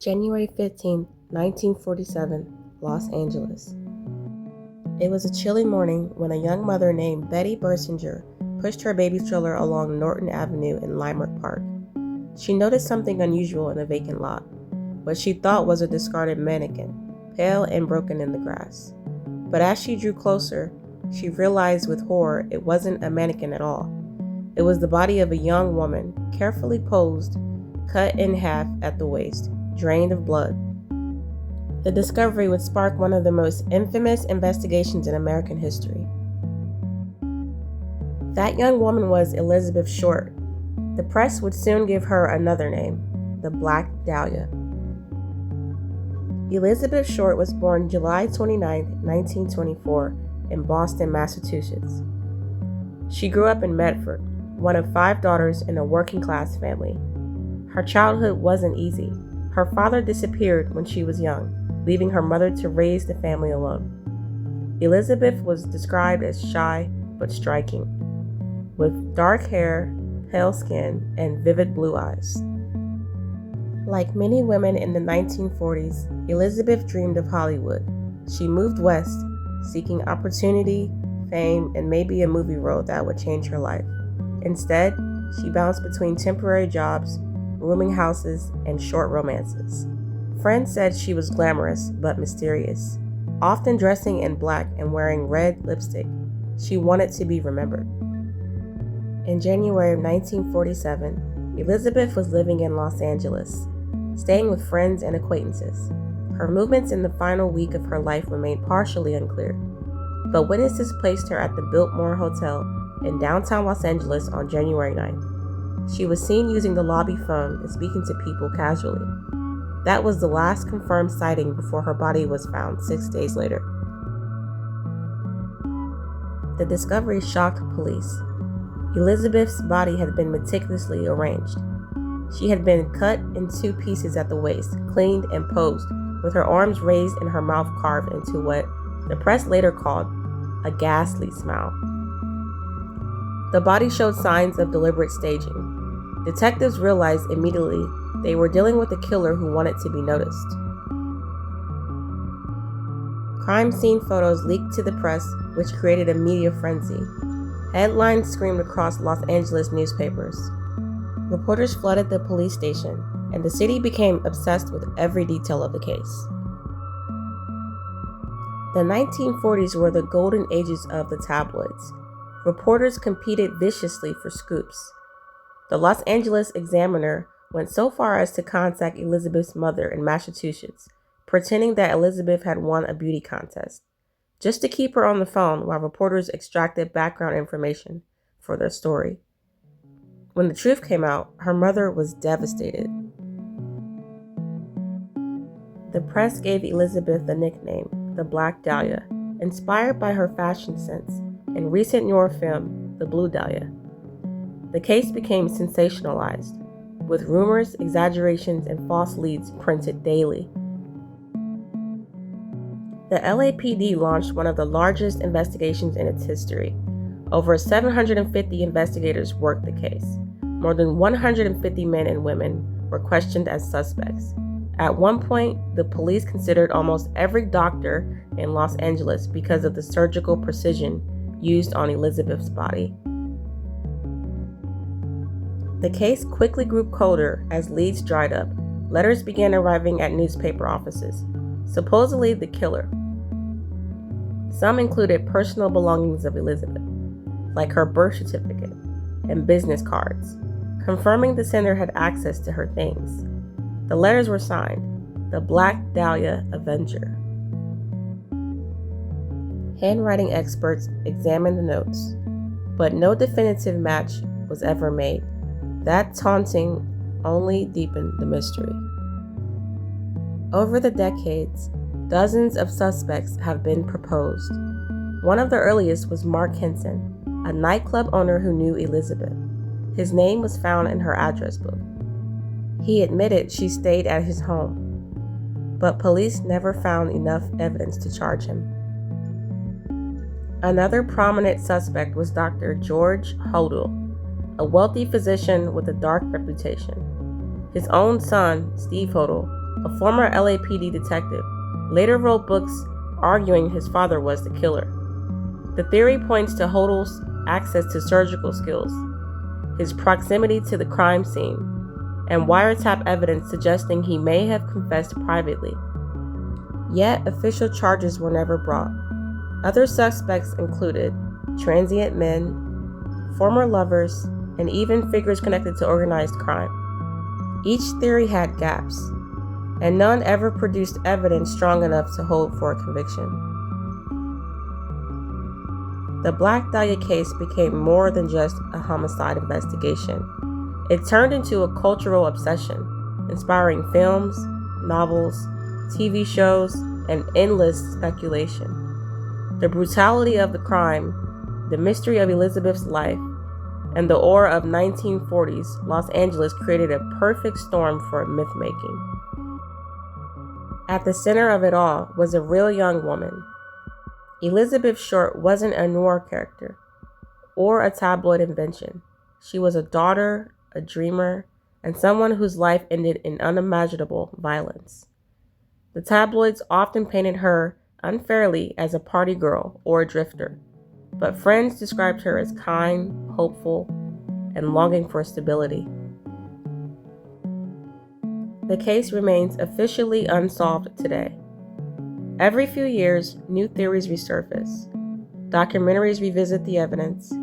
January 15, 1947, Los Angeles. It was a chilly morning when a young mother named Betty Bersinger pushed her baby stroller along Norton Avenue in Leimert Park. She noticed something unusual in the vacant lot, what she thought was a discarded mannequin, pale and broken in the grass. But as she drew closer, she realized with horror it wasn't a mannequin at all. It was the body of a young woman, carefully posed, cut in half at the waist, drained of blood. The discovery would spark one of the most infamous investigations in American history. That young woman was Elizabeth Short. The press would soon give her another name, the Black Dahlia. Elizabeth Short was born July 29, 1924, in Boston, Massachusetts. She grew up in Medford, one of 5 daughters in a working-class family. Her childhood wasn't easy. Her father disappeared when she was young, leaving her mother to raise the family alone. Elizabeth was described as shy but striking, with dark hair, pale skin, and vivid blue eyes. Like many women in the 1940s, Elizabeth dreamed of Hollywood. She moved west, seeking opportunity, fame, and maybe a movie role that would change her life. Instead, she bounced between temporary jobs, rooming houses, and short romances. Friends said she was glamorous but mysterious, often dressing in black and wearing red lipstick. She wanted to be remembered. In January of 1947, Elizabeth was living in Los Angeles, staying with friends and acquaintances. Her movements in the final week of her life remained partially unclear, but witnesses placed her at the Biltmore Hotel in downtown Los Angeles on January 9th. She was seen using the lobby phone and speaking to people casually. That was the last confirmed sighting before her body was found 6 days later. The discovery shocked police. Elizabeth's body had been meticulously arranged. She had been cut in 2 pieces at the waist, cleaned and posed, with her arms raised and her mouth carved into what the press later called a ghastly smile. The body showed signs of deliberate staging. Detectives realized immediately they were dealing with a killer who wanted to be noticed. Crime scene photos leaked to the press, which created a media frenzy. Headlines screamed across Los Angeles newspapers. Reporters flooded the police station, and the city became obsessed with every detail of the case. The 1940s were the golden ages of the tabloids. Reporters competed viciously for scoops. The Los Angeles Examiner went so far as to contact Elizabeth's mother in Massachusetts, pretending that Elizabeth had won a beauty contest, just to keep her on the phone while reporters extracted background information for their story. When the truth came out, her mother was devastated. The press gave Elizabeth the nickname, the Black Dahlia, inspired by her fashion sense and recent noir film, The Blue Dahlia. The case became sensationalized, with rumors, exaggerations, and false leads printed daily. The LAPD launched one of the largest investigations in its history. Over 750 investigators worked the case. More than 150 men and women were questioned as suspects. At one point, the police considered almost every doctor in Los Angeles because of the surgical precision used on Elizabeth's body. The case quickly grew colder as leads dried up. Letters began arriving at newspaper offices, supposedly the killer. Some included personal belongings of Elizabeth, like her birth certificate and business cards, confirming the sender had access to her things. The letters were signed, the Black Dahlia Avenger. Handwriting experts examined the notes, but no definitive match was ever made. That taunting only deepened the mystery. Over the decades, dozens of suspects have been proposed. One of the earliest was Mark Hansen, a nightclub owner who knew Elizabeth. His name was found in her address book. He admitted she stayed at his home, but police never found enough evidence to charge him. Another prominent suspect was Dr. George Hodel, a wealthy physician with a dark reputation. His own son, Steve Hodel, a former LAPD detective, later wrote books arguing his father was the killer. The theory points to Hodel's access to surgical skills, his proximity to the crime scene, and wiretap evidence suggesting he may have confessed privately. Yet, official charges were never brought. Other suspects included transient men, former lovers, and even figures connected to organized crime. Each theory had gaps, and none ever produced evidence strong enough to hold for a conviction. The Black Dahlia case became more than just a homicide investigation. It turned into a cultural obsession, inspiring films, novels, TV shows, and endless speculation. The brutality of the crime, the mystery of Elizabeth's life, and the aura of 1940s Los Angeles created a perfect storm for myth-making. At the center of it all was a real young woman. Elizabeth Short wasn't a noir character or a tabloid invention. She was a daughter, a dreamer, and someone whose life ended in unimaginable violence. The tabloids often painted her unfairly as a party girl or a drifter, but friends described her as kind, hopeful, and longing for stability. The case remains officially unsolved today. Every few years, new theories resurface. Documentaries revisit the evidence,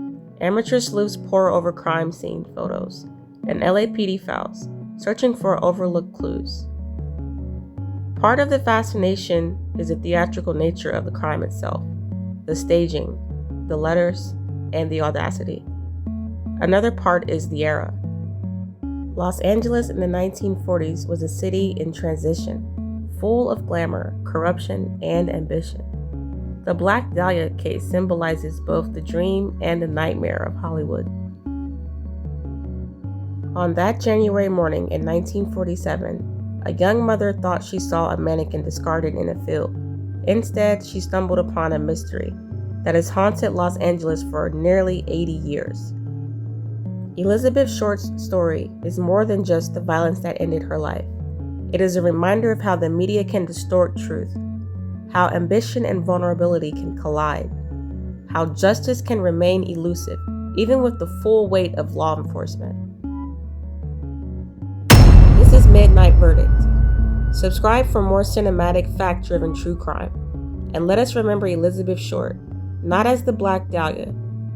amateur sleuths pore over crime scene photos, and LAPD files, searching for overlooked clues. Part of the fascination is the theatrical nature of the crime itself, the staging, the letters, and the audacity. Another part is the era. Los Angeles in the 1940s was a city in transition, full of glamour, corruption, and ambition. The Black Dahlia case symbolizes both the dream and the nightmare of Hollywood. On that January morning in 1947, a young mother thought she saw a mannequin discarded in a field. Instead, she stumbled upon a mystery that has haunted Los Angeles for nearly 80 years. Elizabeth Short's story is more than just the violence that ended her life. It is a reminder of how the media can distort truth, how ambition and vulnerability can collide, how justice can remain elusive, even with the full weight of law enforcement. This is Midnight Verdict. Subscribe for more cinematic, fact-driven true crime. And let us remember Elizabeth Short, not as the Black Dahlia,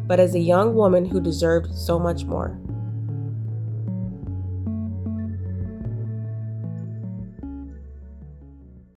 but as a young woman who deserved so much more.